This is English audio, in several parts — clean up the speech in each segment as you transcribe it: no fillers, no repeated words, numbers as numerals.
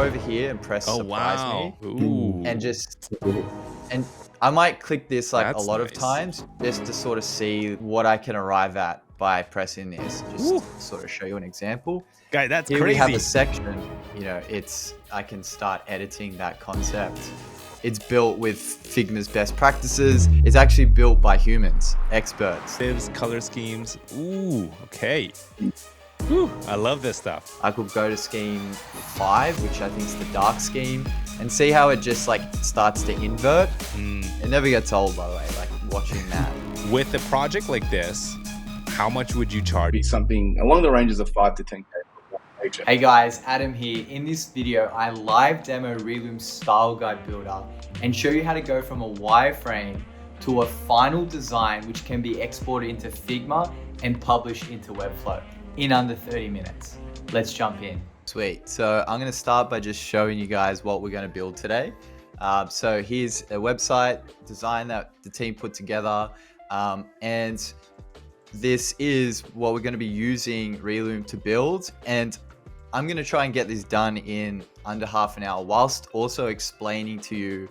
go over here and press Oh, surprise wow. me Ooh, and I might click this like a that's lot of nice. times just to sort of see what I can arrive at by pressing this, just Woo. to sort of show you an example. Guy, that's Here we have a crazy. section, I can start editing that concept. It's built with Figma's best practices. It's actually built by humans, experts. Divs, color schemes. Ooh, okay. Ooh, I love this stuff. I could go to scheme 5, which I think is the dark scheme, and see how it just like starts to invert. It never gets old, by the way, like watching that. With a project like this, how much would you charge? Be something along the ranges of 5 to 10K for one page. Hey guys, Adam here. In this video, I live demo Relume's Style Guide Builder and show you how to go from a wireframe to a final design which can be exported into Figma and published into Webflow in under 30 minutes. Let's jump in. Sweet. So I'm going to start by just showing you guys what we're going to build today. So here's a website design that the team put together, and this is what we're going to be using Relume to build, and I'm going to try and get this done in under half an hour whilst also explaining to you,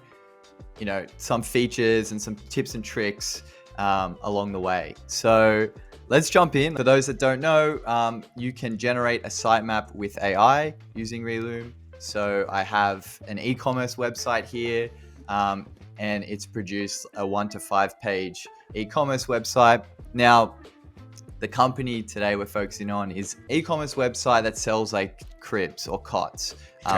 some features and some tips and tricks along the way. So let's jump in. For those that don't know, you can generate a sitemap with AI using Relume. So I have an e-commerce website here, and it's produced a 1 to 5 page e-commerce website. Now, the company today we're focusing on is e-commerce website that sells like cribs or cots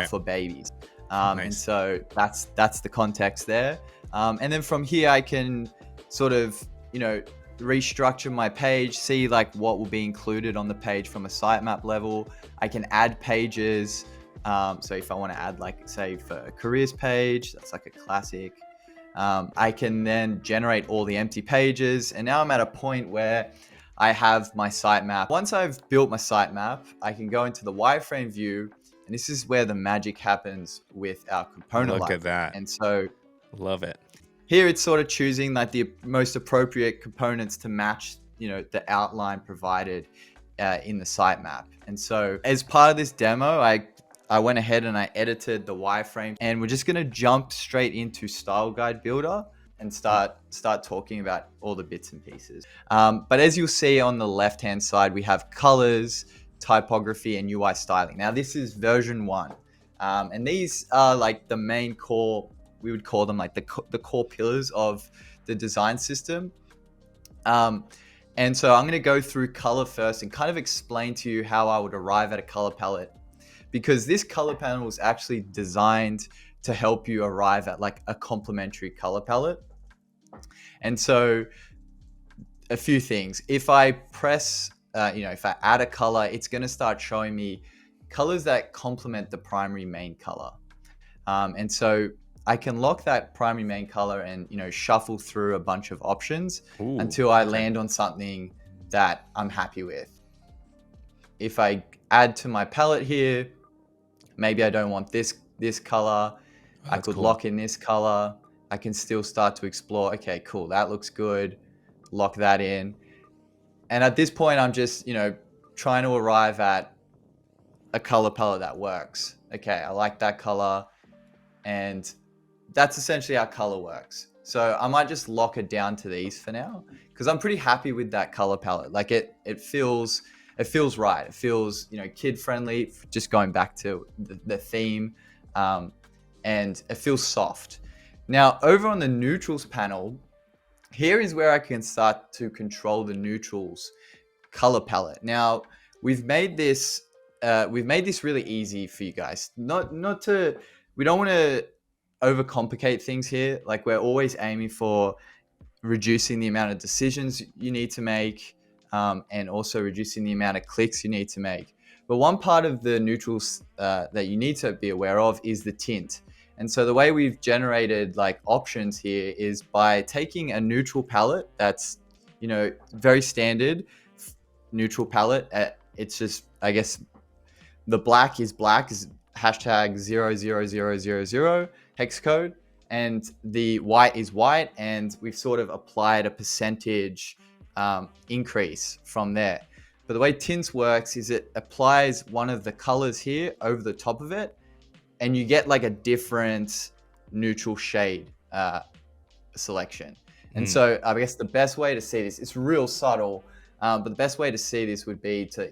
for babies. Nice. And so that's the context there. And then from here, I can sort of, restructure my page, see like what will be included on the page from a sitemap level. I can add pages. So if I want to add like, say for a careers page, that's like a classic. I can then generate all the empty pages. And now I'm at a point where I have my sitemap. Once I've built my sitemap, I can go into the wireframe view, and this is where the magic happens with our component Look library. at that. And so Love it. here it's sort of choosing like the most appropriate components to match, the outline provided in the sitemap. And so as part of this demo, I went ahead and I edited the wireframe, and we're just going to jump straight into Style Guide Builder and start talking about all the bits and pieces. But as you'll see on the left-hand side, we have colors, typography, and UI styling. Now this is version 1. And these are like the main core, we would call them like the core pillars of the design system. And so I'm going to go through color first and kind of explain to you how I would arrive at a color palette, because this color panel is actually designed to help you arrive at like a complementary color palette. And so a few things. If I press, if I add a color, it's going to start showing me colors that complement the primary main color. And so I can lock that primary main color and, shuffle through a bunch of options until I land on something that I'm happy with. If I add to my palette here, maybe I don't want this color. I could lock in this color. I can still start to explore. Okay, cool. That looks good. Lock that in. And at this point, I'm just, trying to arrive at a color palette that works. Okay, I like that color. And that's essentially how color works. So I might just lock it down to these for now, because I'm pretty happy with that color palette. Like it feels right. It feels, kid friendly, just going back to the theme. And it feels soft. Now over on the neutrals panel, here is where I can start to control the neutrals color palette. Now we've made this really easy for you guys. We don't want to overcomplicate things here. Like we're always aiming for reducing the amount of decisions you need to make, and also reducing the amount of clicks you need to make. But one part of the neutrals that you need to be aware of is the tint. And so the way we've generated like options here is by taking a neutral palette that's, very standard neutral palette. It's just, I guess, the black is hashtag 00000 hex code, and the white is white, and we've sort of applied a percentage increase from there. But the way tints works is it applies one of the colors here over the top of it, and you get like a different neutral shade selection. And so I guess the best way to see this, it's real subtle, but the best way to see this would be to,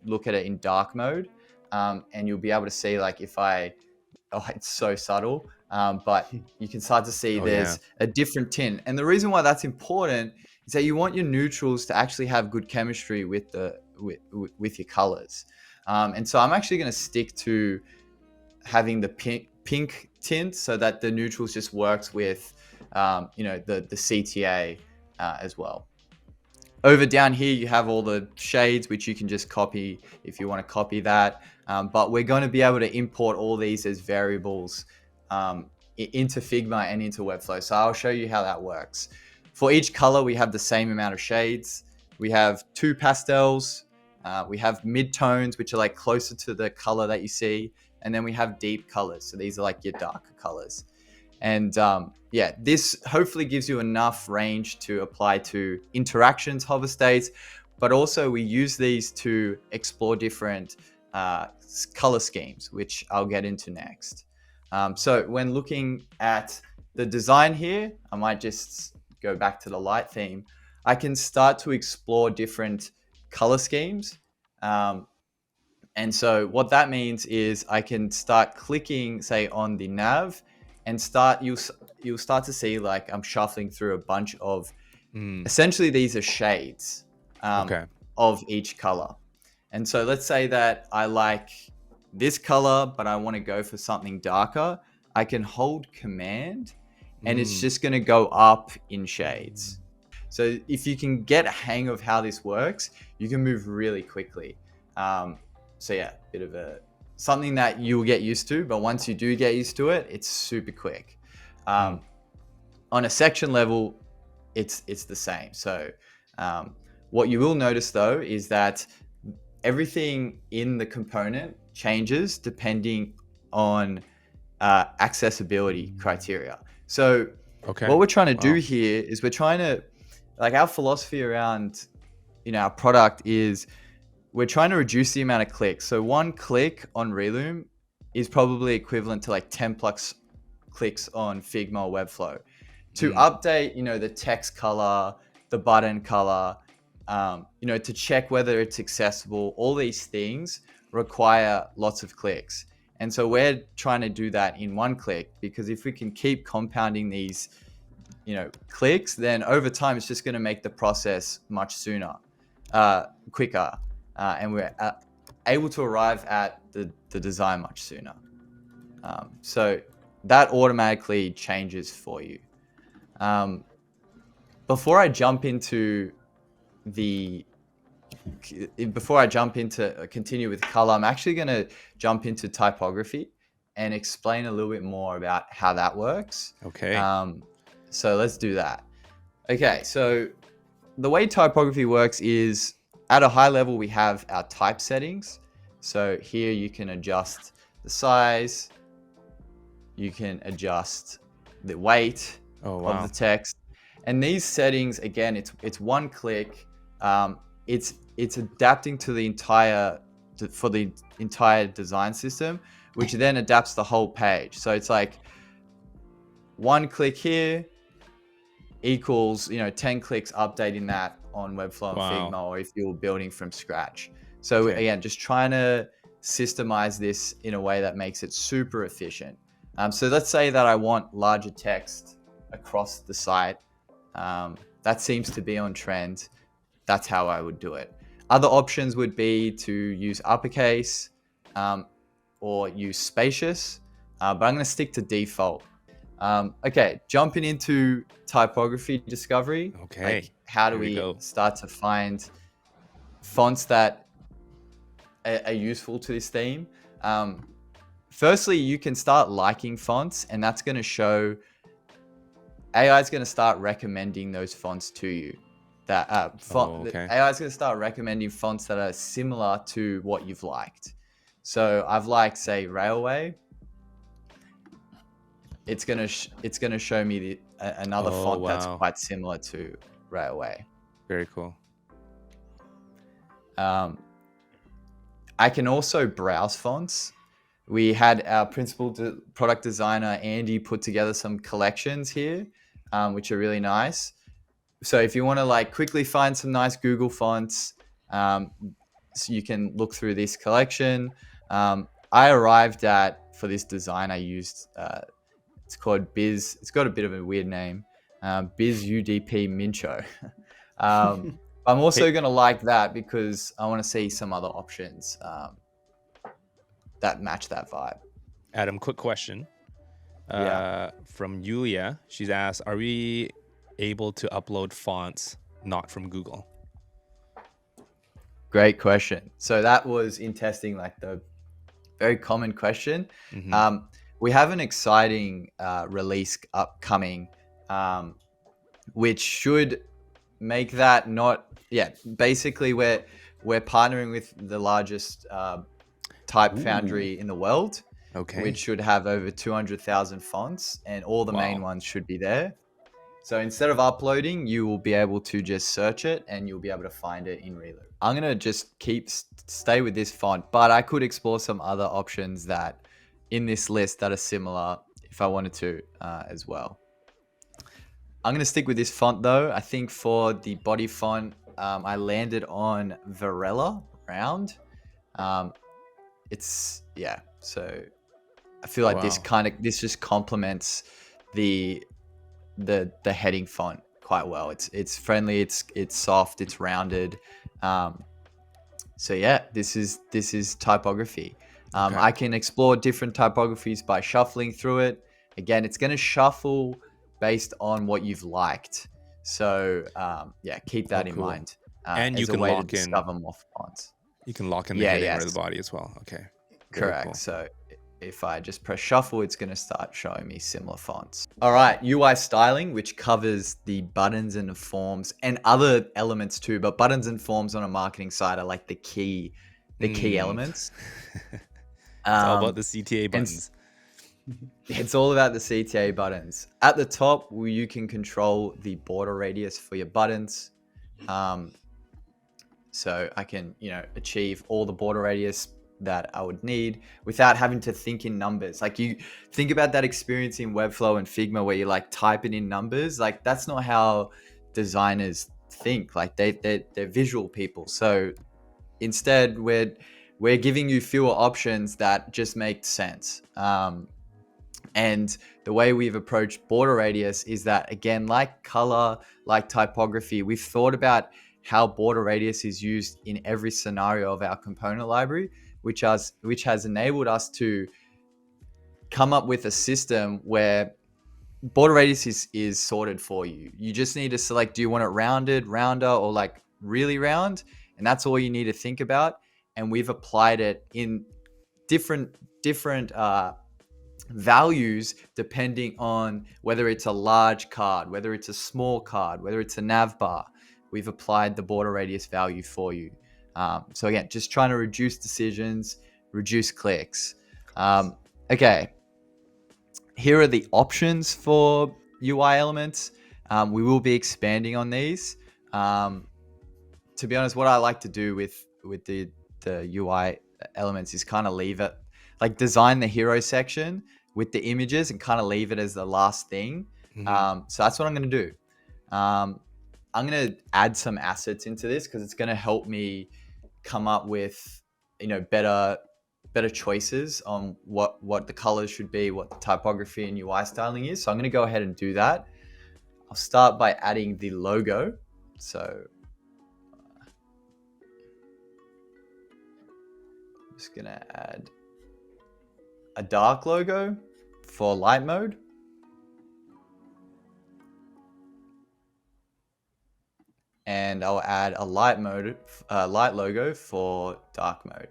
look at it in dark mode, and you'll be able to see like it's so subtle, but you can start to see there's a different tint. And the reason why that's important is that you want your neutrals to actually have good chemistry with with your colors. And so I'm actually going to stick to having the pink tint so that the neutrals just works with the CTA as well. Over down here, you have all the shades, which you can just copy if you want to copy that. But we're going to be able to import all these as variables into Figma and into Webflow. So I'll show you how that works. For each color, we have the same amount of shades. We have 2 pastels. We have mid-tones, which are like closer to the color that you see. And then we have deep colors. So these are like your darker colors. And this hopefully gives you enough range to apply to interactions, hover states, but also we use these to explore different color schemes, which I'll get into next. So when looking at the design here, I might just go back to the light theme. I can start to explore different color schemes. And so what that means is I can start clicking, say, on the nav, and you'll start to see like I'm shuffling through a bunch of essentially these are shades of each color. And so let's say that I like this color, but I want to go for something darker. I can hold Command and it's just going to go up in shades. So if you can get a hang of how this works, you can move really quickly. So yeah, bit of something that you'll get used to, but once you do get used to it, it's super quick. On a section level, it's the same. So what you will notice though is that everything in the component changes depending on accessibility criteria. So what we're trying to do here is we're trying to, like, our philosophy around our product is we're trying to reduce the amount of clicks. So 1 click on Relume is probably equivalent to like 10 plus clicks on Figma or Webflow. To update, the text color, the button color, to check whether it's accessible, all these things require lots of clicks. And so we're trying to do that in 1 click, because if we can keep compounding these, clicks, then over time, it's just going to make the process much quicker. And we're able to arrive at the design much sooner. So that automatically changes for you. Before I jump into continue with color, I'm actually going to jump into typography and explain a little bit more about how that works. Okay. So let's do that. Okay, so the way typography works is at a high level, we have our type settings. So here you can adjust the size, you can adjust the weight of the text. And these settings, again, it's 1 click. It's adapting to the entire design system, which then adapts the whole page. So it's like 1 click here equals 10 clicks updating that on Webflow and Figma, or if you're building from scratch. So again, just trying to systemize this in a way that makes it super efficient. So let's say that I want larger text across the site. That seems to be on trend. That's how I would do it. Other options would be to use uppercase or use spacious, but I'm going to stick to default. Okay, jumping into typography discovery. Okay. Like, how do we start to find fonts that are useful to this theme? Firstly, you can start liking fonts, and that's going to show AI is going to start recommending those fonts to you. AI is going to start recommending fonts that are similar to what you've liked. So I've liked, say, Railway. It's gonna show me another font that's quite similar to Railway. Very cool. I can also browse fonts. we had our principal product designer, Andy, put together some collections here, which are really nice. So if you want to like quickly find some nice Google fonts, so you can look through this collection. I arrived at, for this design, I used, it's called Biz. It's got a bit of a weird name, Biz UDP Mincho. I'm also Hey. going to like that because I want to see some other options that match that vibe. Adam, quick question. From Yulia, she's asked, are we able to upload fonts not from Google? Great question. So that was in testing, like the very common question. Mm-hmm. We have an exciting release upcoming, which should make that not, basically we're partnering with the largest type foundry in the world, Okay. which should have over 200,000 fonts, and all the main ones should be there. So instead of uploading, you will be able to just search it and you'll be able to find it in Relume. I'm going to just stay with this font, but I could explore some other options that in this list that are similar if I wanted to as well. I'm going to stick with this font though. I think for the body font, I landed on Varela Round. So I feel like this just complements the heading font quite well. It's friendly, it's soft, it's rounded. So yeah, this is typography. I can explore different typographies by shuffling through it. Again, it's going to shuffle based on what you've liked. So keep that in mind. And as you a can way lock to discover more fonts. You can lock in the heading or the body as well. Okay. Correct. Cool. So if I just press shuffle, it's going to start showing me similar fonts. All right, UI styling, which covers the buttons and the forms and other elements too, but buttons and forms on a marketing site are like the key elements. It's all about the CTA buttons. It's all about the CTA buttons. At the top, you can control the border radius for your buttons. So I can, achieve all the border radius that I would need without having to think in numbers. Like, you think about that experience in Webflow and Figma where you like typing in numbers. Like, that's not how designers think. Like, they're visual people. So instead, we're giving you fewer options that just make sense. And the way we've approached border radius is that, again, like color, like typography, we've thought about how border radius is used in every scenario of our component library, which has enabled us to come up with a system where border radius is sorted for you. You just need to select, do you want it rounded, rounder, or like really round? And that's all you need to think about. And we've applied it in different values depending on whether it's a large card, whether it's a small card, whether it's a nav bar. We've applied the border radius value for you. So again, just trying to reduce decisions, reduce clicks. Okay, here are the options for UI elements. We will be expanding on these. To be honest, what I like to do with the UI elements is kind of leave it, like design the hero section with the images and kind of leave it as the last thing. So that's what I'm going to do. I'm going to add some assets into this because it's going to help me come up with, better choices on what the colors should be, what the typography and UI styling is. So I'm going to go ahead and do that. I'll start by adding the logo. So I'm just going to add a dark logo for light mode. And I'll add a light logo for dark mode.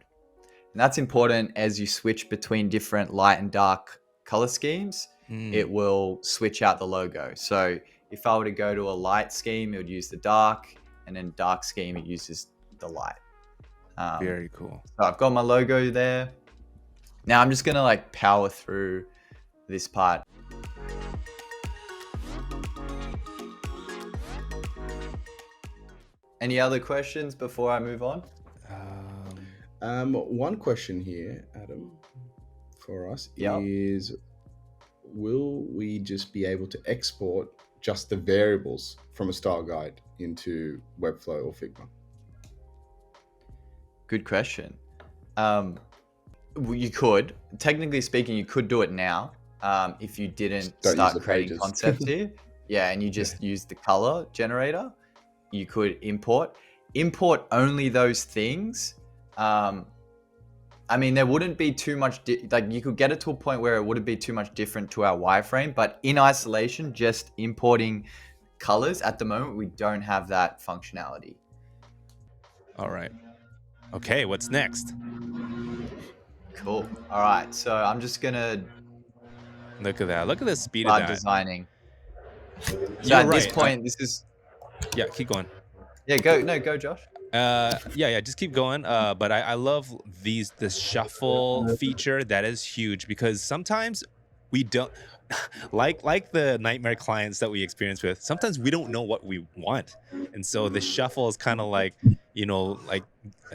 And that's important as you switch between different light and dark color schemes. It will switch out the logo. So if I were to go to a light scheme, it would use the dark, and then dark scheme, it uses the light. Very cool. So I've got my logo there. Now I'm just going to power through this part. Any other questions before I move on? One question here, Adam. for us Yep. is, will we just be able to export just the variables from a style guide into Webflow or Figma? Good question. You could, technically speaking, you could do it now if you didn't Just don't use start the creating pages. concepts here. Yeah, and you just use the color generator. You could import only those things. I mean, there wouldn't be too much, like you could get it to a point where it wouldn't be too much different to our wireframe, but in isolation, just importing colors at the moment, we don't have that functionality. All right. Okay, what's next? Cool. All right, so I'm just gonna Look at that. Look at the speed of start that. designing. So You're at this right. point, this is, Yeah, keep going. yeah, go Josh. Yeah, just keep going. But I love this shuffle feature. That is huge because sometimes we don't like the nightmare clients that we experience with. Sometimes we don't know what we want, and so the shuffle is kind of like, like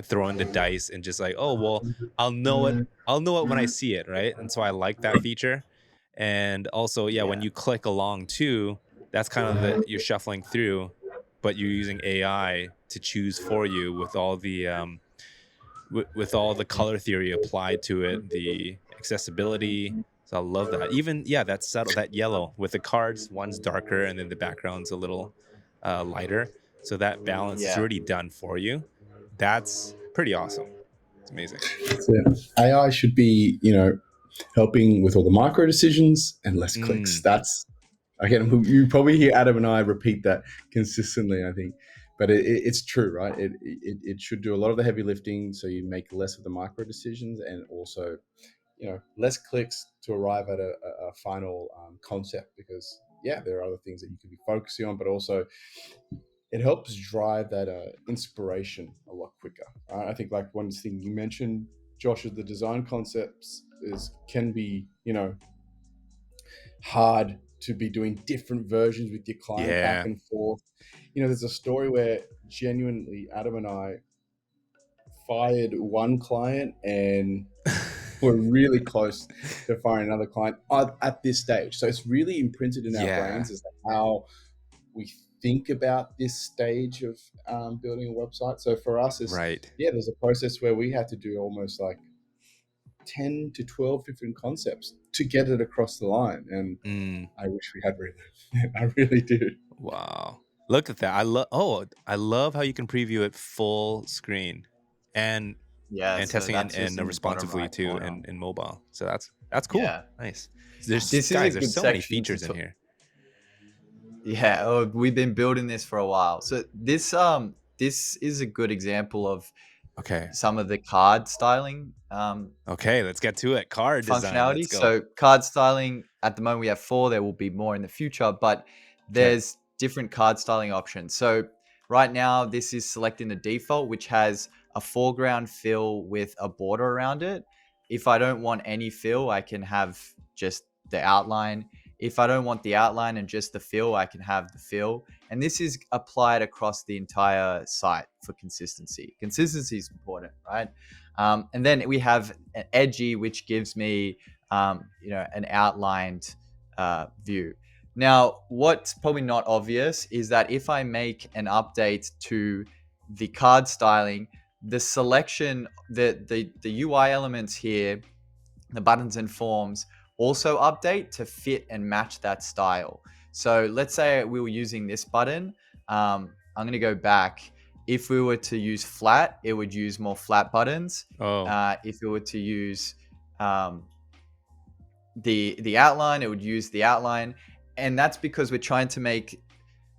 throwing the dice and just like, oh well, I'll know it when I see it, right? And so I like that feature. And also, yeah, when Yeah. you click along too, that's kind of you're shuffling through, but you're using AI to choose for you with all the with all the color theory applied to it, the accessibility. So I love that. Even that subtle, that yellow with the cards, one's darker and then the background's a little lighter. So that balance is Yeah. already done for you. That's pretty awesome. It's amazing. So AI should be, helping with all the micro decisions and less clicks. That's, again, you probably hear Adam and I repeat that consistently, I think, but it's true, right? It should do a lot of the heavy lifting, so you make less of the micro decisions, and also, less clicks to arrive at a final concept, because there are other things that you could be focusing on, but also it helps drive that inspiration a lot quicker. I think, like, one thing you mentioned, Josh, is the design concepts can be, hard to be doing different versions with your client back and forth. There's a story where genuinely Adam and I fired one client and we're really close to firing another client at this stage. So it's really imprinted in our brains as to how we think about this stage of building a website. So for us, there's a process where we had to do almost like 10 to 12 different concepts to get it across the line. And I wish we had Relume. I really do. Wow. Look at that. I love how you can preview it full screen and So testing that's just and in the bottom responsively right too corner. in mobile. So that's cool. Yeah. Nice. This is a good There's so many section to features in here. Yeah, we've been building this for a while. So this is a good example of some of the card styling Okay, let's get to it. Card design. functionality. Let's go. So card styling, at the moment we have 4. There will be more in the future, but there's different card styling options. So right now this is selecting the default, which has a foreground fill with a border around it. If I don't want any fill, I can have just the outline. If I don't want the outline and just the fill, I can have the fill. And this is applied across the entire site for consistency. Consistency is important, right? And then we have an edgy, which gives me, an outlined view. Now, what's probably not obvious is that if I make an update to the card styling, the selection, the UI elements here, the buttons and forms, also update to fit and match that style. So let's say we were using this button. I'm going to go back. If we were to use flat, it would use more flat buttons. If we were to use the outline, it would use the outline. And that's because we're trying to make,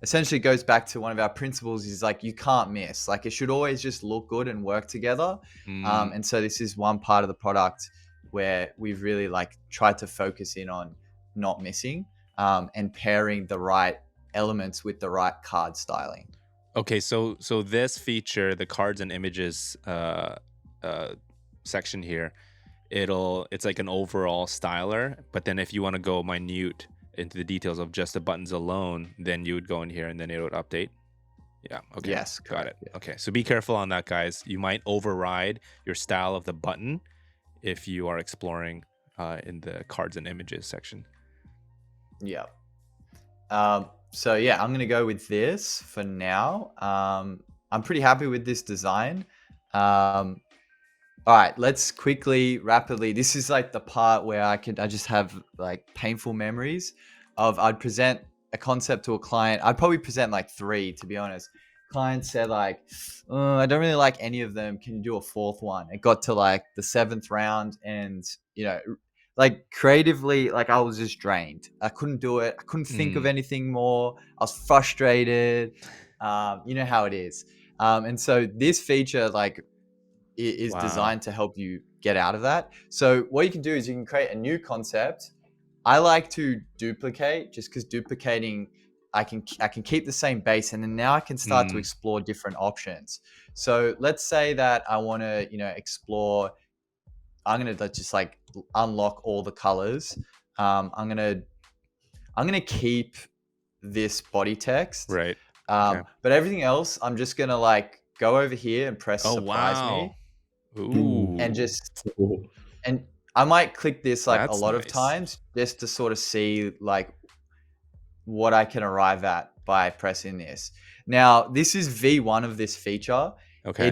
essentially goes back to one of our principles, is like, you can't miss. Like, it should always just look good and work together. And so this is one part of the product where we've really tried to focus in on not missing and pairing the right elements with the right card styling. Okay, so this feature, the cards and images section here, it's like an overall styler, but then if you want to go minute into the details of just the buttons alone, then you would go in here and then it would update. Yeah. Okay. Yes. Got it. Yeah. Okay. So be careful on that, guys. You might override your style of the button if you are exploring in the cards and images section. Yeah. So yeah, I'm gonna go with this for now. I'm pretty happy with this design. All right, let's rapidly. This is like the part where I just have like painful memories of I'd present a concept to a client. I'd probably present like 3, to be honest. Client said like, I don't really like any of them. Can you do a 4th one? It got to like the 7th round, and like creatively, like I was just drained. I couldn't do it. I couldn't think of anything more. I was frustrated. You know how it is. And so this feature, like, is designed to help you get out of that. So what you can do is you can create a new concept. I like to duplicate, just because duplicating, I can keep the same base, and then now I can start to explore different options. So let's say that I want to, explore. I'm gonna just like unlock all the colors. I'm gonna keep this body text, Right. but everything else, I'm just gonna like go over here and press surprise me. Ooh. And I might click this like That's a lot of nice. times just to sort of see like what I can arrive at by pressing this. Now, this is V1 of this feature. Okay.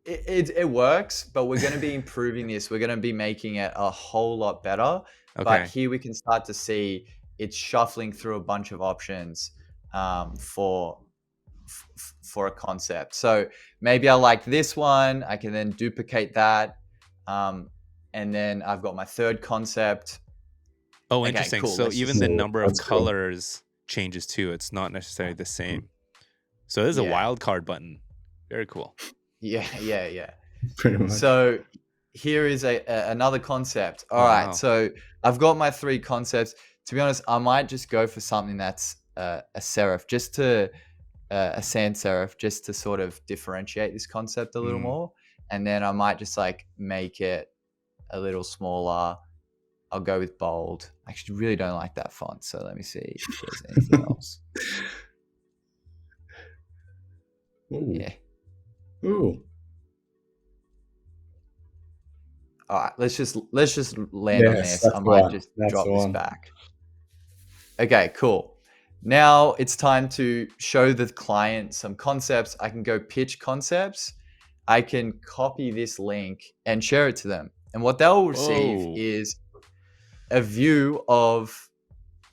It works, but we're going to be improving this. We're going to be making it a whole lot better. Okay. But here we can start to see it's shuffling through a bunch of options for a concept. So maybe I like this one. I can then duplicate that. And then I've got my 3rd concept. Oh, Okay, interesting. cool. So even the number of colors changes too. It's not necessarily the same. So this is a wild card button. Very cool. Yeah. Pretty much. So here is another concept. All right. So I've got my 3 concepts. To be honest, I might just go for something that's a serif, a sans serif, just to sort of differentiate this concept a little more. And then I might just like make it a little smaller. I'll go with bold. I actually really don't like that font. So let me see if there's anything else. Ooh. Yeah. Ooh. All right. Let's just land on this. I might just drop this back. Okay, cool. Now it's time to show the client some concepts. I can go pitch concepts. I can copy this link and share it to them. And what they'll receive is a view of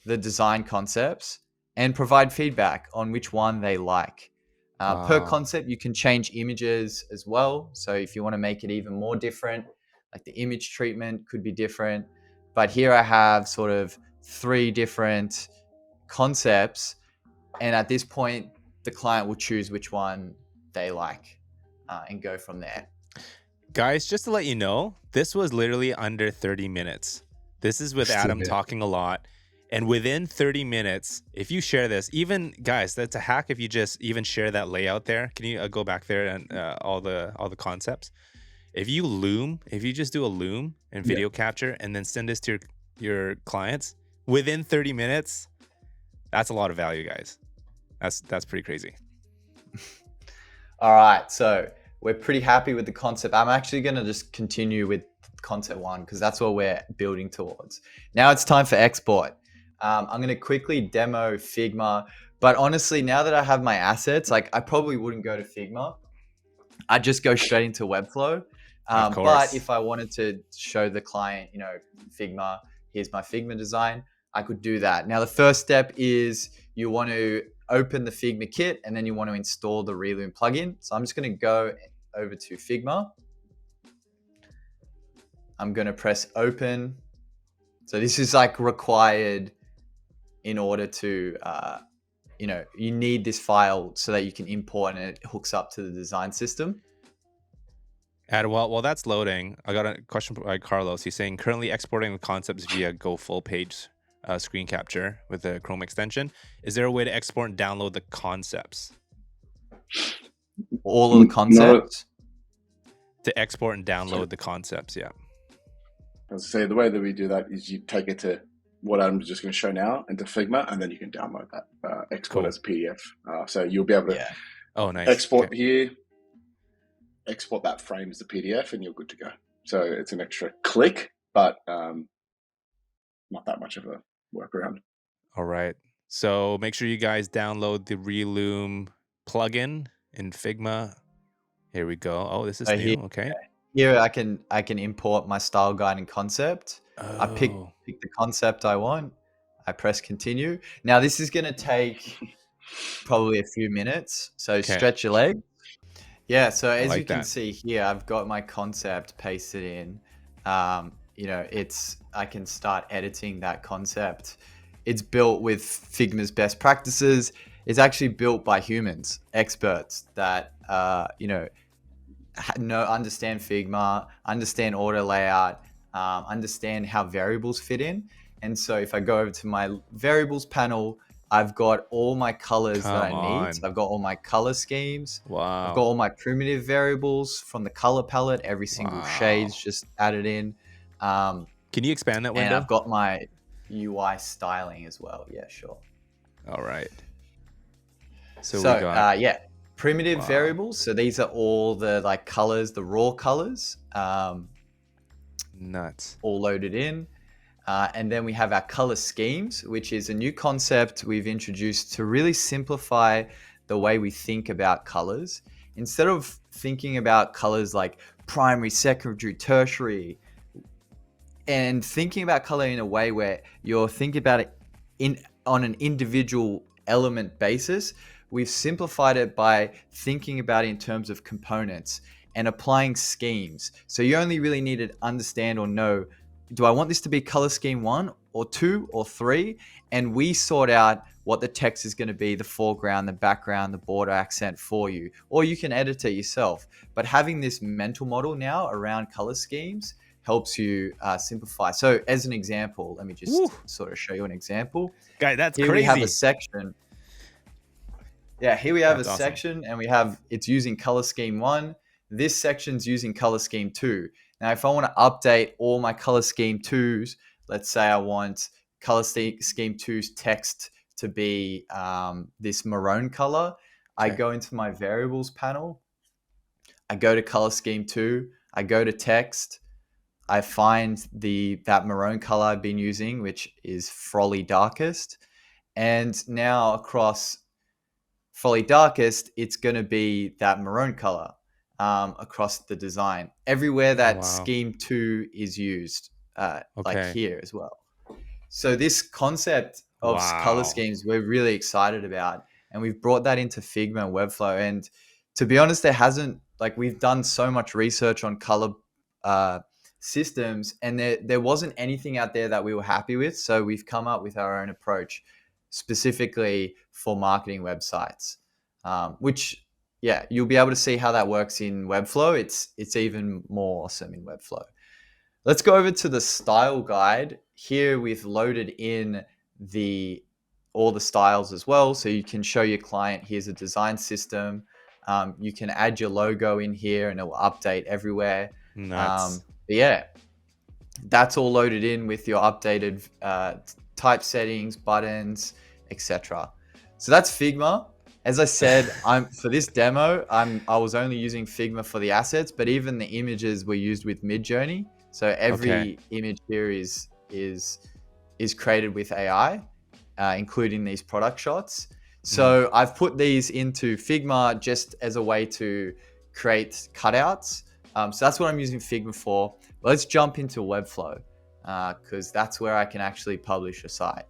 the design concepts and provide feedback on which one they like. Per concept, you can change images as well. So if you want to make it even more different, like the image treatment could be different. But here I have sort of 3 different concepts. And at this point, the client will choose which one they like and go from there. Guys, just to let you know, this was literally under 30 minutes. This is with Adam talking a lot. And within 30 minutes, if you share this, even guys, that's a hack. If you just even share that layout there, can you go back there and all the concepts? If you just do a Loom and video capture and then send this to your clients within 30 minutes, that's a lot of value, guys. That's pretty crazy. All right, so we're pretty happy with the concept. I'm actually going to just continue with concept 1 because that's what we're building towards. Now it's time for export. I'm going to quickly demo Figma, but honestly, now that I have my assets, like I probably wouldn't go to Figma. I'd just go straight into Webflow. But if I wanted to show the client, Figma, here's my Figma design, I could do that. Now, the first step is you want to open the Figma kit and then you want to install the Relume plugin. So I'm just going to go over to Figma. I'm going to press open. So this is like required in order to, you need this file so that you can import and it hooks up to the design system. Adam, while that's loading, I got a question by Carlos. He's saying currently exporting the concepts via Go full page screen capture with the Chrome extension. Is there a way to export and download the concepts? All of the concepts? To export and download the concepts, yeah. As I say, the way that we do that is you take it to what I'm just going to show now into Figma, and then you can download that, export as a PDF. So you'll be able to nice. export here, export that frame as a PDF, and you're good to go. So it's an extra click, but not that much of a workaround. All right. So make sure you guys download the Relume plugin in Figma. Here we go. Oh, this is So new. Okay. here I can import my style guide and concept. I pick Oh, the concept I want. I press continue. Now this is going to take probably a few minutes. So okay. stretch your leg. Yeah. So as like you can that. see here, I've got my concept pasted in. You know, I can start editing that concept. It's built with Figma's best practices. It's actually built by humans, experts that you know, understand Figma, understand auto layout, understand how variables fit in. And so if I go over to my variables panel, I've got all my colors that I Come need. So on. I've got all my color schemes. I've got Wow. all my primitive variables from the color palette. Every single shade's Wow. just added in. Can you expand that And window? I've got my UI styling as well. Yeah, sure. All right. So So we got yeah, primitive wow. variables. So these are all the like colors, the raw colors, Nuts. all loaded in. And then we have our color schemes, which is a new concept we've introduced to really simplify the way we think about colors. Instead of thinking about colors like primary, secondary, tertiary, and thinking about color in a way where you're thinking about it on an individual element basis, we've simplified it by thinking about it in terms of components and applying schemes. So you only really need to understand or know, do I want this to be color scheme 1 or 2 or 3? And we sort out what the text is going to be, the foreground, the background, the border accent for you, or you can edit it yourself. But having this mental model now around color schemes helps you simplify. So as an example, let me just sort of show you an example. Guy, that's Here crazy. we have a section. Yeah, here we have That's a awesome. section and it's using color scheme 1. This section's using color scheme 2. Now, if I want to update all my color scheme 2s, let's say I want color scheme 2's text to be this maroon color. I go into my variables panel. I go to color scheme 2. I go to text. I find that maroon color I've been using, which is Frolly Darkest. And now across Frolly Darkest, it's going to be that maroon color across the design. Everywhere that scheme 2 is used, like here as well. So this concept of color schemes, we're really excited about. And we've brought that into Figma and Webflow. And to be honest, we've done so much research on color systems, and there wasn't anything out there that we were happy with. So we've come up with our own approach specifically for marketing websites, which, yeah, you'll be able to see how that works in Webflow. It's even more awesome in Webflow. Let's go over to the style guide. Here we've loaded in all the styles as well. So you can show your client, here's a design system. You can add your logo in here and it will update everywhere. Nuts. But yeah, that's all loaded in with your updated type settings, buttons, etc. So that's Figma. As I said, for this demo, I was only using Figma for the assets, but even the images were used with Midjourney. So every image here is created with AI, including these product shots. So I've put these into Figma just as a way to create cutouts. So that's what I'm using Figma for. Let's jump into Webflow because that's where I can actually publish a site.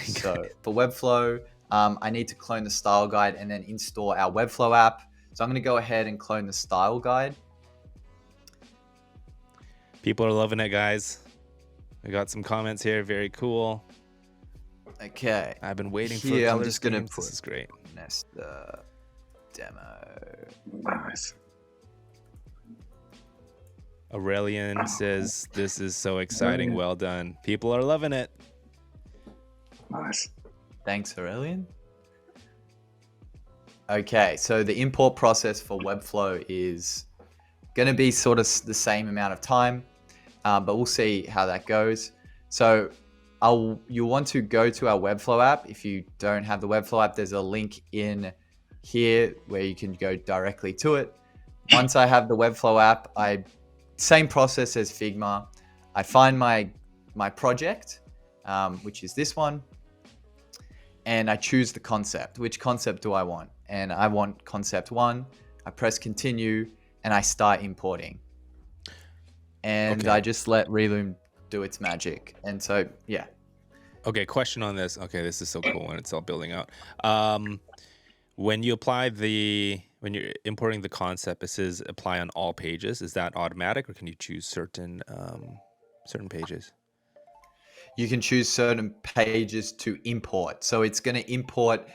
So for Webflow, I need to clone the style guide and then install our Webflow app. So I'm going to go ahead and clone the style guide. People are loving it, guys. I got some comments here. Very cool. Okay. I've been waiting for here, color I'm just going to schemes. put This is great. Nesta demo. Nice. Aurelian says, this is so exciting. Well done. People are loving it. Nice. Thanks, Aurelian. Okay, so the import process for Webflow is going to be sort of the same amount of time, but we'll see how that goes. So you'll want to go to our Webflow app. If you don't have the Webflow app, there's a link in here where you can go directly to it. Once I have the Webflow app, I same process as Figma. I find my project, which is this one, and I choose the concept. Which concept do I want? And I want concept 1. I press continue and I start importing. And Okay. I just let Relume do its magic. And so, yeah. Okay, question on this. Okay, this is so cool when it's all building out. When you're importing the concept, it says apply on all pages. Is that automatic, or can you choose certain pages? You can choose certain pages to import. So it's going to import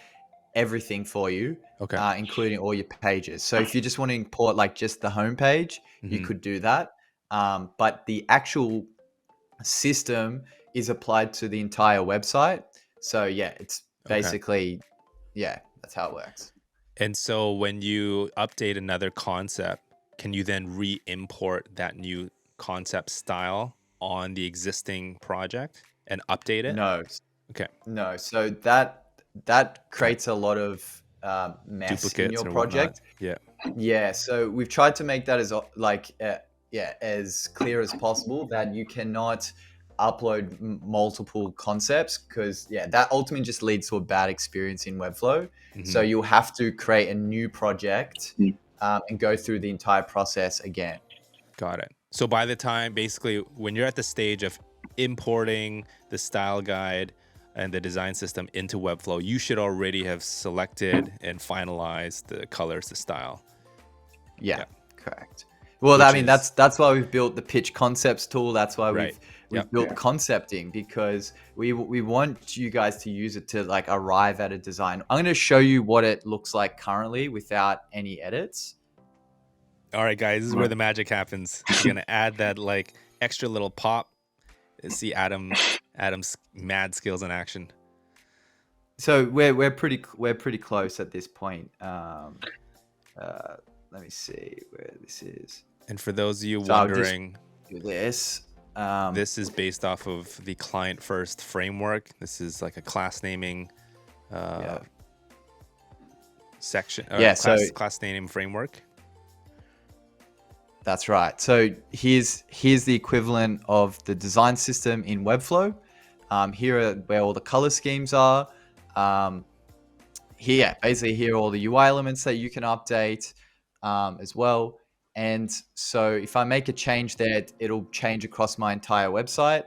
everything for you, Okay. including all your pages. So if you just want to import like just the home page, you could do that. But the actual system is applied to the entire website. So yeah, it's basically, that's how it works. And so when you update another concept, can you then re-import that new concept style on the existing project and update it? No. Okay. No. So that creates a lot of mess Duplicates in your or project. whatnot. Yeah. So we've tried to make that as as clear as possible, that you cannot upload multiple concepts, because that ultimately just leads to a bad experience in Webflow. So you'll have to create a new project and go through the entire process again. Got it. So by the time, basically, when you're at the stage of importing the style guide and the design system into Webflow, you should already have selected and finalized the colors, the style. Yeah. Correct. Well, that's why we've built the pitch concepts tool. That's why we've built the concepting, because we want you guys to use it to like arrive at a design. I'm going to show you what it looks like currently without any edits. All right, guys, this is where the magic happens. You're going to add that like extra little pop. See Adam's mad skills in action. So we're pretty close at this point. Let me see where this is. And for those of you wondering, this is based off of the client first framework. This is like a class naming section. Class naming framework. That's right. So here's the equivalent of the design system in Webflow. Here are where all the color schemes are. Here are all the UI elements that you can update as well. And so if I make a change there, it'll change across my entire website.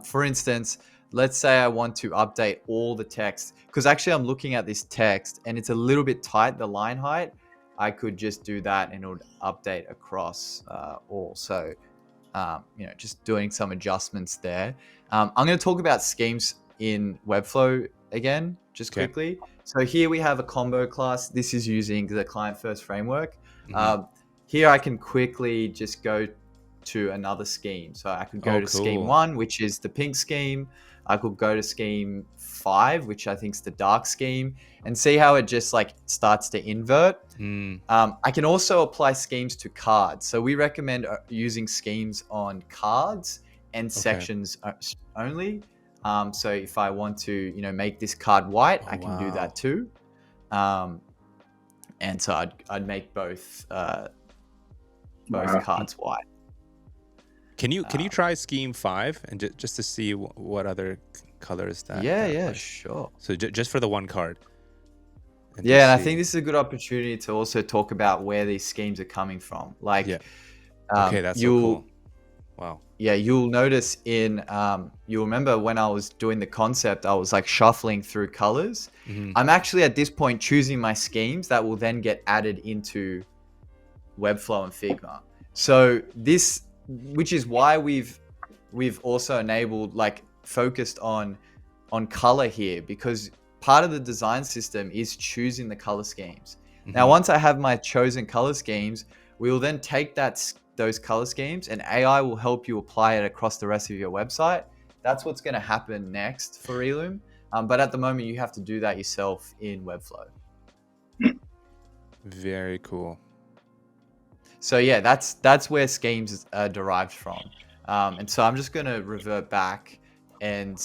For instance, let's say I want to update all the text, because actually I'm looking at this text and it's a little bit tight, the line height. I could just do that and it would update across all. So, just doing some adjustments there. I'm going to talk about schemes in Webflow again, just quickly. So here we have a combo class. This is using the client first framework. Here I can quickly just go to another scheme. So I could go to scheme 1, which is the pink scheme. I could go to scheme 5, which I think is the dark scheme, and see how it just like starts to invert. I can also apply schemes to cards. So we recommend using schemes on cards and sections only. So if I want to, make this card white, I can do that too. And so I'd make both cards white. Can you try scheme 5 and just to see what other colors that? Yeah, sure. So just for the one card. And I think this is a good opportunity to also talk about where these schemes are coming from. Like, that's so cool. Wow. Yeah, you'll notice you'll remember when I was doing the concept, I was like shuffling through colors. I'm actually at this point choosing my schemes that will then get added into Webflow and Figma. So this, which is why we've also enabled, like, focused on color here, because part of the design system is choosing the color schemes. Now, once I have my chosen color schemes, we will then take those color schemes and AI will help you apply it across the rest of your website. That's what's going to happen next for Relume. But at the moment, you have to do that yourself in Webflow. Very cool. So yeah, that's where schemes are derived from. And so I'm just going to revert back and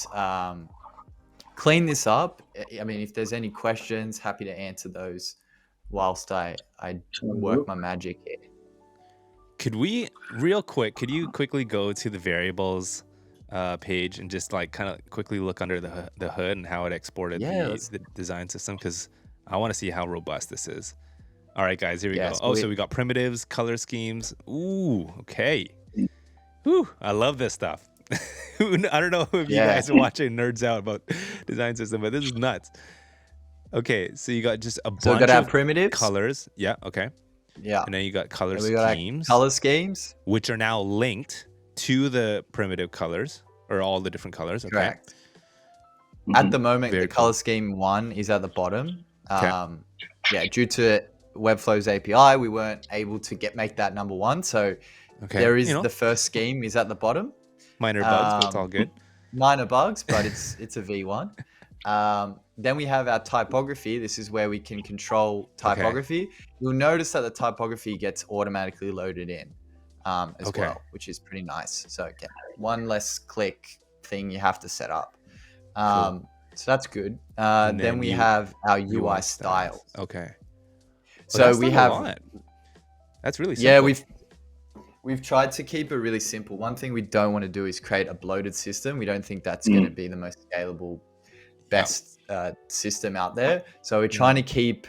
clean this up. I mean, if there's any questions, happy to answer those whilst I work my magic here. Could we, real quick, could you quickly go to the variables page and just like kind of quickly look under the hood and how it exported Yeah, the design system? Because I want to see how robust this is. All right, guys, here we Yeah, go. so Oh, so we got primitives, color schemes. Ooh, okay. Whew, I love this stuff. I don't know if you Yeah. guys are watching Nerds Out about design system, but this is nuts. Okay, so you got just a So we bunch got our of primitives. colors. Yeah, okay. Yeah. And then you got color And we got our schemes, color schemes. which are now linked to the primitive colors or all the different colors. Okay. Correct. At the moment, Very the color cool. scheme 1 is at the bottom. Okay. Yeah, due to Webflow's API, we weren't able to make that number 1. So Okay. there is the first scheme is at the bottom. Minor bugs, but it's all good. Minor bugs, but it's a V1. Then we have our typography. This is where we can control typography. You'll notice that the typography gets automatically loaded in as well, which is pretty nice. So again, one less click thing you have to set up. Cool. So that's good. And then we have our UI styles. style. Okay. So that's we not have a lot. That's really simple. Yeah, we've tried to keep it really simple. One thing we don't want to do is create a bloated system. We don't think that's going to be the most scalable, best system out there. So we're trying to keep,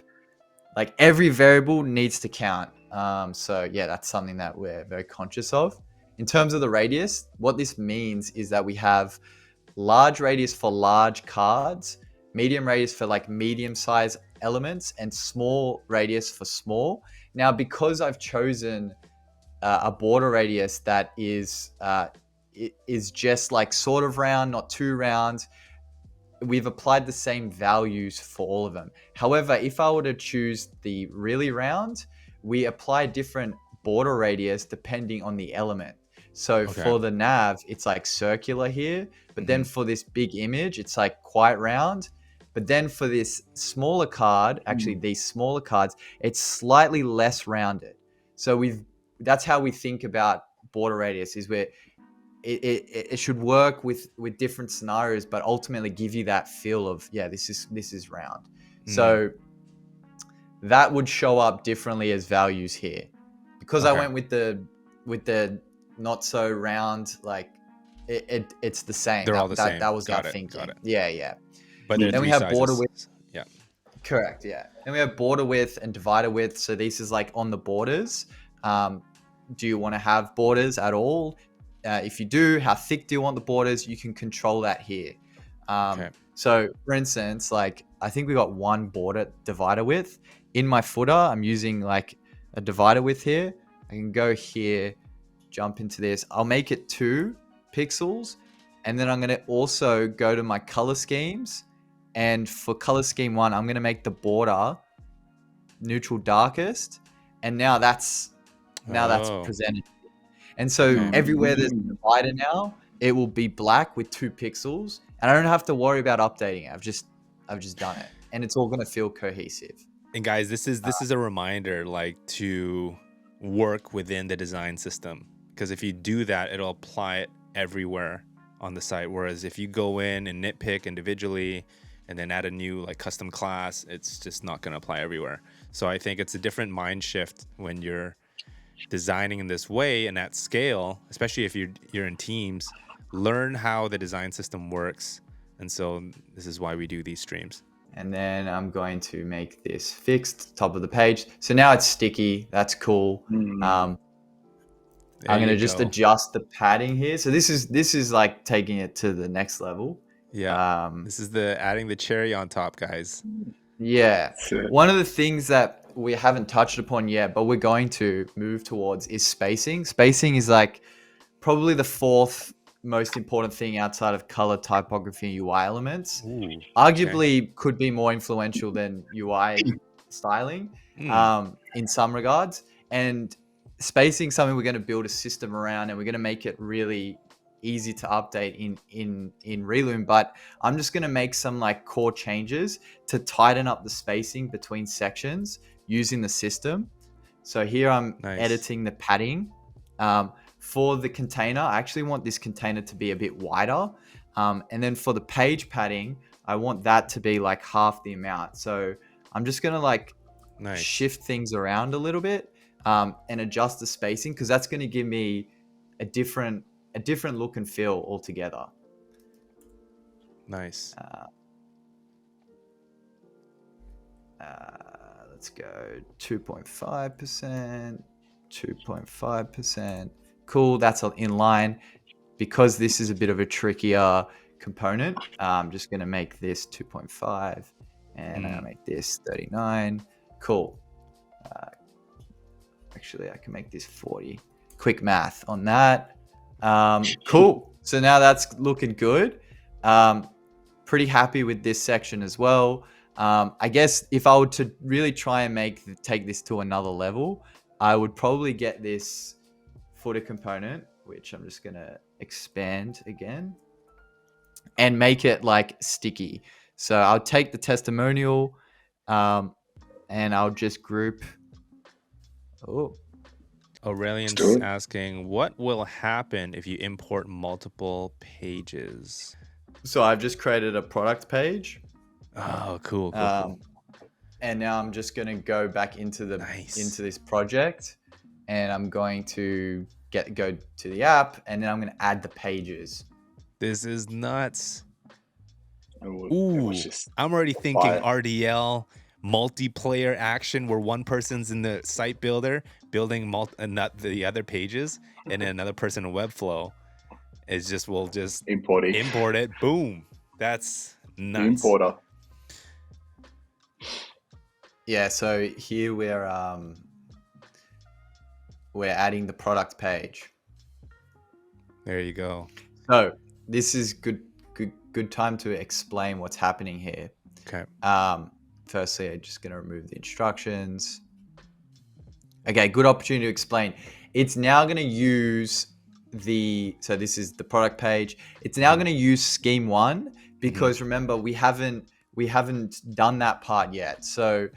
like, every variable needs to count. So yeah, that's something that we're very conscious of. In terms of the radius, what this means is that we have large radius for large cards, medium radius for like medium size elements, and small radius for small. Now, because I've chosen a border radius that is just like sort of round, not too round, we've applied the same values for all of them. However, if I were to choose the really round, we apply different border radius depending on the element. So for the nav, it's like circular here, but then for this big image, it's like quite round. But then for this smaller card, actually these smaller cards, it's slightly less rounded. So that's how we think about border radius, is where it should work with different scenarios, but ultimately give you that feel of, yeah, this is round. So that would show up differently as values here. Because I went with the not so round, like it's the same. They're all the same. That was Got our it, thinking. got it. Yeah. But then we have border width. Yeah. Correct. Yeah. Then we have border width and divider width. So this is like on the borders. Do you want to have borders at all? If you do, how thick do you want the borders? You can control that here. So for instance, like I think we got one border divider width. In my footer, I'm using like a divider width here. I can go here, jump into this. I'll make it 2 pixels. And then I'm going to also go to my color schemes. And for color scheme 1, I'm going to make the border neutral darkest. And now that's presented. And so everywhere there's a divider now, it will be black with 2 pixels. And I don't have to worry about updating it. I've just done it. And it's all going to feel cohesive. And guys, this is a reminder, like, to work within the design system, because if you do that, it'll apply it everywhere on the site. Whereas if you go in and nitpick individually and then add a new like custom class, it's just not going to apply everywhere. So I think it's a different mind shift when you're designing in this way and at scale, especially if you're in teams. Learn how the design system works. And so this is why we do these streams. And then I'm going to make this fixed top of the page. So now it's sticky. That's cool. I'm going to just adjust the padding here. So this is like taking it to the next level. Yeah. This is adding the cherry on top, guys. Yeah. One of the things that we haven't touched upon yet, but we're going to move towards, is spacing. Spacing is like probably the 4th most important thing outside of color, typography, and UI elements. Arguably could be more influential than UI styling in some regards. And spacing, something we're going to build a system around, and we're going to make it really easy to update in Relume. But I'm just going to make some like core changes to tighten up the spacing between sections using the system. So here I'm editing the padding. For the container, I actually want this container to be a bit wider. And then for the page padding, I want that to be like half the amount. So I'm just going to like shift things around a little bit. and adjust the spacing, because that's going to give me a different look and feel altogether. Nice. Let's go 2.5%, 2.5%. Cool, that's in line. Because this is a bit of a trickier component, I'm just going to make this 2.5, and I'm going to make this 39. Cool. Actually, I can make this 40. Quick math on that. Cool. So now that's looking good. Pretty happy with this section as well. I guess if I were to really try and take this to another level, I would probably get this footer component, which I'm just going to expand again, and make it like sticky. So I'll take the testimonial, and I'll just group. Aurelian's asking, what will happen if you import multiple pages? So I've just created a product page. Oh, cool. And now I'm just going to go back into this project, and I'm going to go to the app, and then I'm going to add the pages. This is nuts. Ooh, I'm already thinking RDL multiplayer action where one person's in the site builder building not the other pages, and then another person in Webflow will just import it. Boom. That's nuts. Importer. Yeah, so here we're adding the product page. There you go. So this is good time to explain what's happening here. Okay. Firstly, I'm just going to remove the instructions. Okay, good opportunity to explain. It's now going to use so this is the product page. It's now going to use scheme 1 because remember we haven't done that part yet. So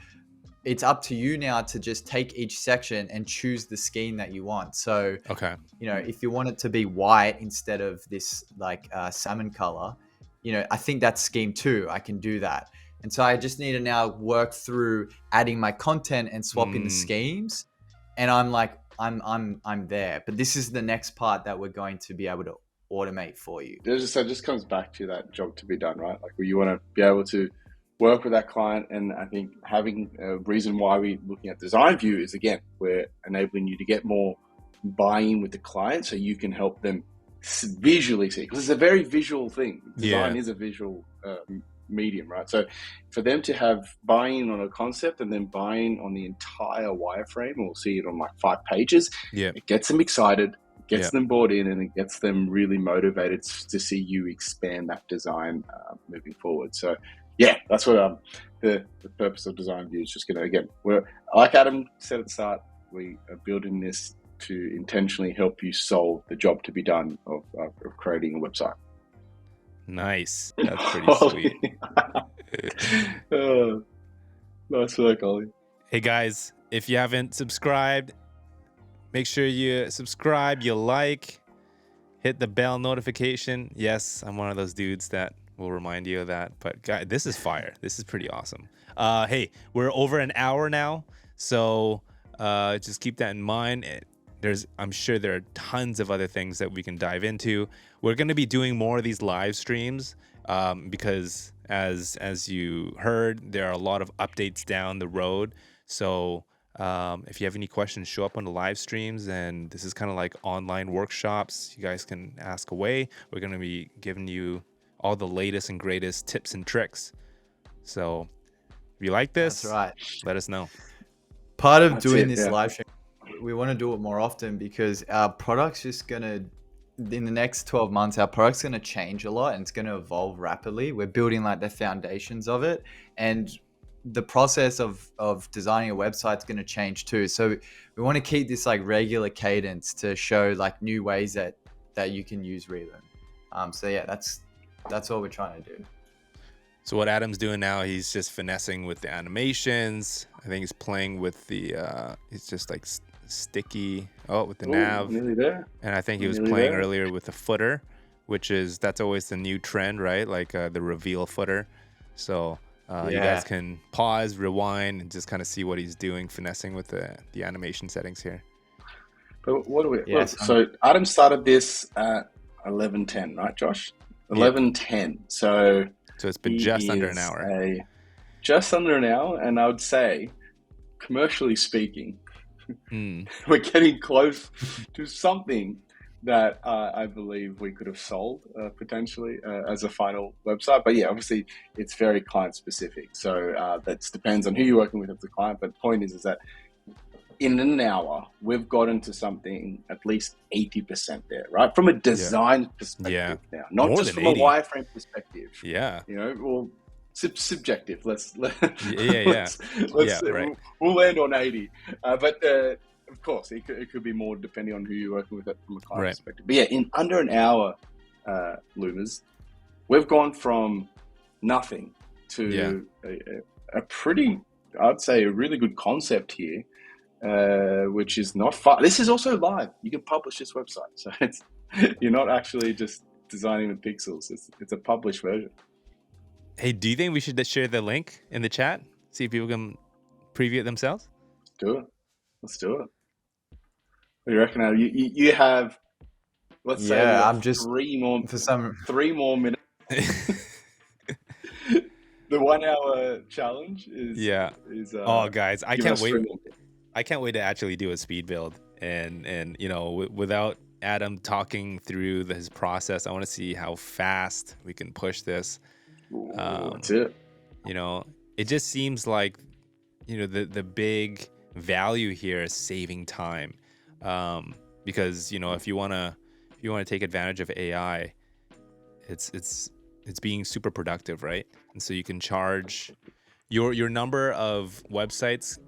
it's up to you now to just take each section and choose the scheme that you want. So, if you want it to be white instead of this like salmon color, I think that's scheme 2. I can do that. And so I just need to now work through adding my content and swapping the schemes. And I'm like, I'm there. But this is the next part that we're going to be able to automate for you. It just comes back to that job to be done, right? Like you want to be able to work with that client. And I think having a reason why we're looking at design view is, again, we're enabling you to get more buy-in with the client so you can help them visually see, because it's a very visual thing. Design is a visual medium, right? So for them to have buy-in on a concept and then buy-in on the entire wireframe, we'll see it on like 5 pages. It gets them excited, gets them bought in, and it gets them really motivated to see you expand that design moving forward. So that's what the purpose of design view is. Just going to, again, we're, like Adam said at the start, we are building this to intentionally help you solve the job to be done of creating a website. Nice. That's pretty sweet. Nice work, Ollie. Hey guys, if you haven't subscribed, make sure you subscribe, you like, hit the bell notification. Yes, I'm one of those dudes that will remind you of that. But guys, this is fire. This is pretty awesome. Hey, we're over an hour now, so just keep that in mind. I'm sure there are tons of other things that we can dive into. We're going to be doing more of these live streams because as you heard, there are a lot of updates down the road. So if you have any questions, show up on the live streams. And this is kind of like online workshops. You guys can ask away. We're going to be giving you all the latest and greatest tips and tricks. So if you like this, that's right, let us know. Part of doing this live stream, we want to do it more often because our product's just going to, in the next 12 months, our product's going to change a lot and it's going to evolve rapidly. We're building like the foundations of it, and the process of designing a website is going to change too. So we want to keep this like regular cadence to show like new ways that you can use Relume. So yeah, that's what we're trying to do. So what Adam's doing now, he's just finessing with the animations. I think he's playing with the, it's just like sticky, with the nav. Nearly there. And I think he was playing earlier with the footer, that's always the new trend, right? Like the reveal footer. So You guys can pause, rewind, and just kind of see what he's doing, finessing with the animation settings here. But what do we? Yes. So Adam started this at 11:10, right, Josh? 11:10. So it's been just under an hour. Just under an hour, and I would say, commercially speaking, we're getting close to something that I believe we could have sold potentially as a final website. But yeah, obviously it's very client specific. So that depends on who you're working with as a client. But the point is that in an hour, we've gotten to something at least 80% there, right? From a design perspective now, not more just from 80. a wireframe perspective. Yeah. You know, well, subjective. Let's right. We'll land on 80. But of course, it could be more depending on who you're working with from a client perspective. But yeah, in under an hour, Loomers, we've gone from nothing to a pretty, I'd say, a really good concept here, which is not far. This is also live. You can publish this website, so you're not actually just designing the pixels. It's a published version. Hey, do you think we should share the link in the chat? See if people can preview it themselves? Let's do it. What do you reckon, Adam? You have, let's say, I'm just 3 more for some 3 more minutes. The 1 hour challenge is oh, guys, I can't wait. I can't wait to actually do a speed build, and you know, without Adam talking through his process, I want to see how fast we can push this. That's it. You know, it just seems like, you know, the big value here is saving time, because, you know, if you want to take advantage of AI, it's being super productive, right? And so you can charge your number of websites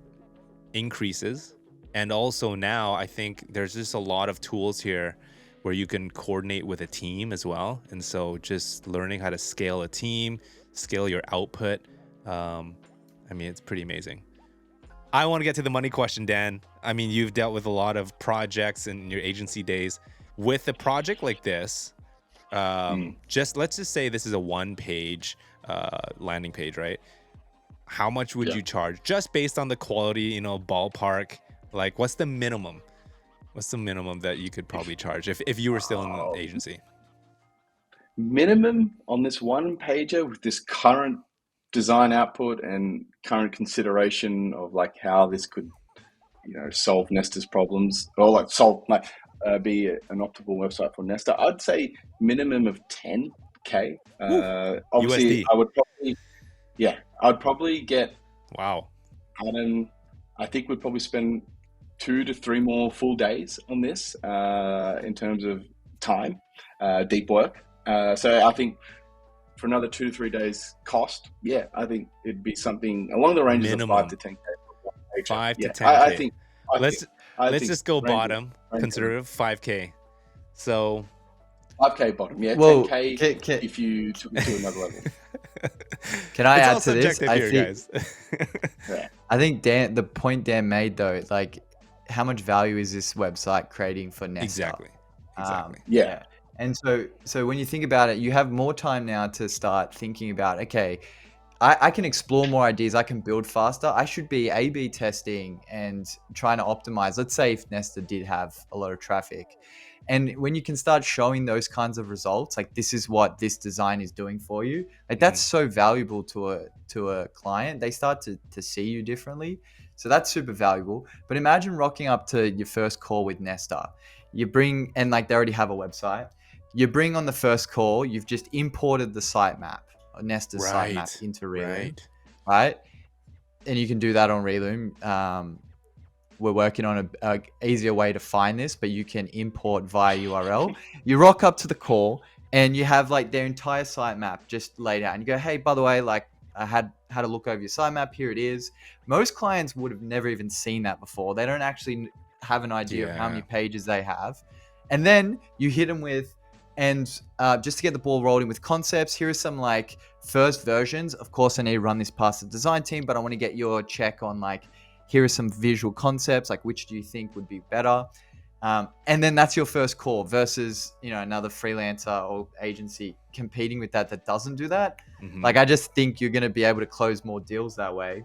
increases, and also now I think there's just a lot of tools here where you can coordinate with a team as well. And so just learning how to scale a team, scale your output, I mean, it's pretty amazing. I want to get to the money question, Dan. I mean, you've dealt with a lot of projects in your agency days. With a project like this, let's just say this is a 1-page landing page, right? How much would you charge just based on the quality, you know, ballpark? Like, what's the minimum? What's the minimum that you could probably charge if you were still in the agency? Minimum on this 1-pager with this current design output and current consideration of like how this could, you know, solve Nesta's problems, or like be an optimal website for Nesta. I'd say minimum of 10K. Obviously, USD. I'd probably get Adam. I think we'd probably spend 2 to 3 more full days on this in terms of time, deep work. So I think for another 2 to 3 days cost, I think it'd be something along the ranges minimum. of 5 to 10K. 5 to 10K. I think. Let's just go bottom. Conservative 5K. So 5K bottom. Yeah, well, 10K if you took it to another level. Can I add all to this? subjective here, guys. I think the point Dan made though, like, how much value is this website creating for Nesta? Exactly. Yeah. And so when you think about it, you have more time now to start thinking about, okay, I can explore more ideas. I can build faster. I should be A/B testing and trying to optimize. Let's say if Nesta did have a lot of traffic. And when you can start showing those kinds of results, like this is what this design is doing for you, like that's so valuable to a client. They start to see you differently. So that's super valuable. But imagine rocking up to your first call with Nesta. You bring, and like they already have a website. You bring on the first call, you've just imported the sitemap, Nesta's sitemap into Relume, right? And you can do that on Relume. We're working on a easier way to find this, but you can import via URL. You rock up to the call and you have like their entire sitemap just laid out. And you go, hey, by the way, like I had a look over your sitemap. Here it is. Most clients would have never even seen that before. They don't actually have an idea of how many pages they have. And then you hit them with, and just to get the ball rolling with concepts, here are some like first versions. Of course, I need to run this past the design team, but I want to get your check on like, here are some visual concepts, like which do you think would be better? And then that's your first call versus, you know, another freelancer or agency competing with that doesn't do that. Like, I just think you're going to be able to close more deals that way.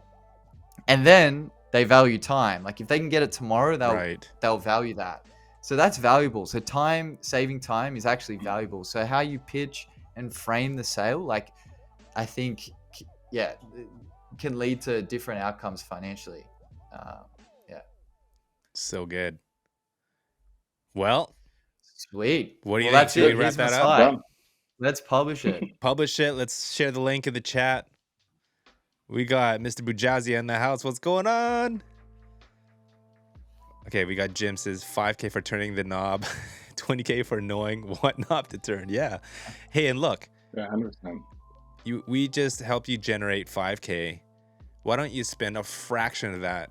And then they value time. Like, if they can get it tomorrow, they'll value that. So that's valuable. So saving time is actually valuable. So how you pitch and frame the sale, like, I think, yeah, can lead to different outcomes financially. Yeah. So good. Well, Sweet. What do you Well, think? that's Should it. we wrap Here's my that up? site. Done. Let's publish it. Publish it. Let's share the link in the chat. We got Mr. Bujazi in the house. What's going on? Okay, we got Jim says 5K for turning the knob, 20K for knowing what knob to turn. Yeah. Hey, and look, Yeah, 100%. we just helped you generate 5K. Why don't you spend a fraction of that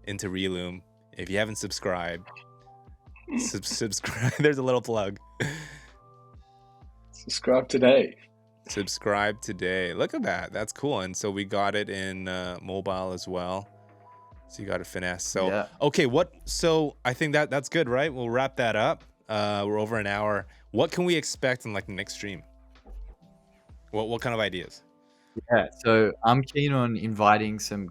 into Relume? If you haven't subscribed, subscribe. There's a little plug. Subscribe today. Subscribe today. Look at that. That's cool. And so we got it in mobile as well. So you got to finesse. So Yeah. Okay, so I think that's good, right? We'll wrap that up. We're over an hour. What can we expect in like the next stream? What kind of ideas? Yeah. So I'm keen on inviting some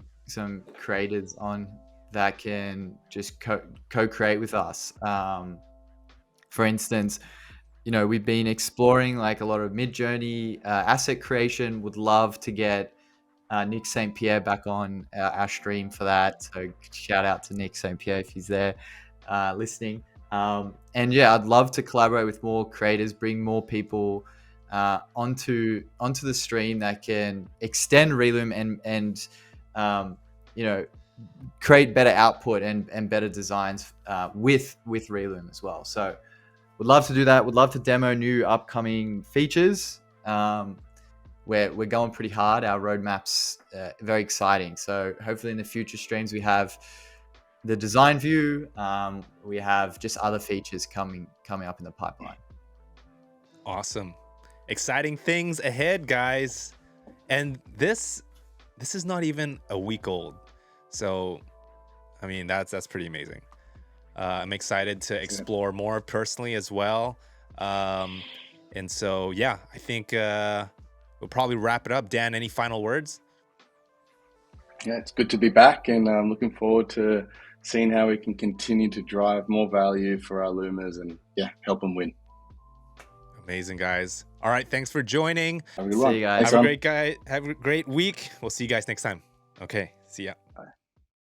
creators on that can just co-create with us. For instance, you know, we've been exploring like a lot of mid-journey asset creation. Would love to get Nick St. Pierre back on our stream for that. So shout out to Nick St. Pierre if he's there listening. And yeah, I'd love to collaborate with more creators, bring more people onto the stream that can extend Relume and you know, create better output and better designs with Relume as well. So would love to do that. Would love to demo new upcoming features. We're going pretty hard. Our roadmap's very exciting. So hopefully in the future streams we have the design view. We have just other features coming up in the pipeline. Awesome. Exciting things ahead, guys. And this is not even a week old. So, I mean, that's pretty amazing. I'm excited to explore more personally as well. And so, yeah, I think we'll probably wrap it up. Dan, any final words? Yeah, it's good to be back, and I'm looking forward to seeing how we can continue to drive more value for our Loomers and, yeah, help them win. Amazing, guys. All right, thanks for joining. Have a good one. See you guys. Have a great week. We'll see you guys next time. Okay, see ya.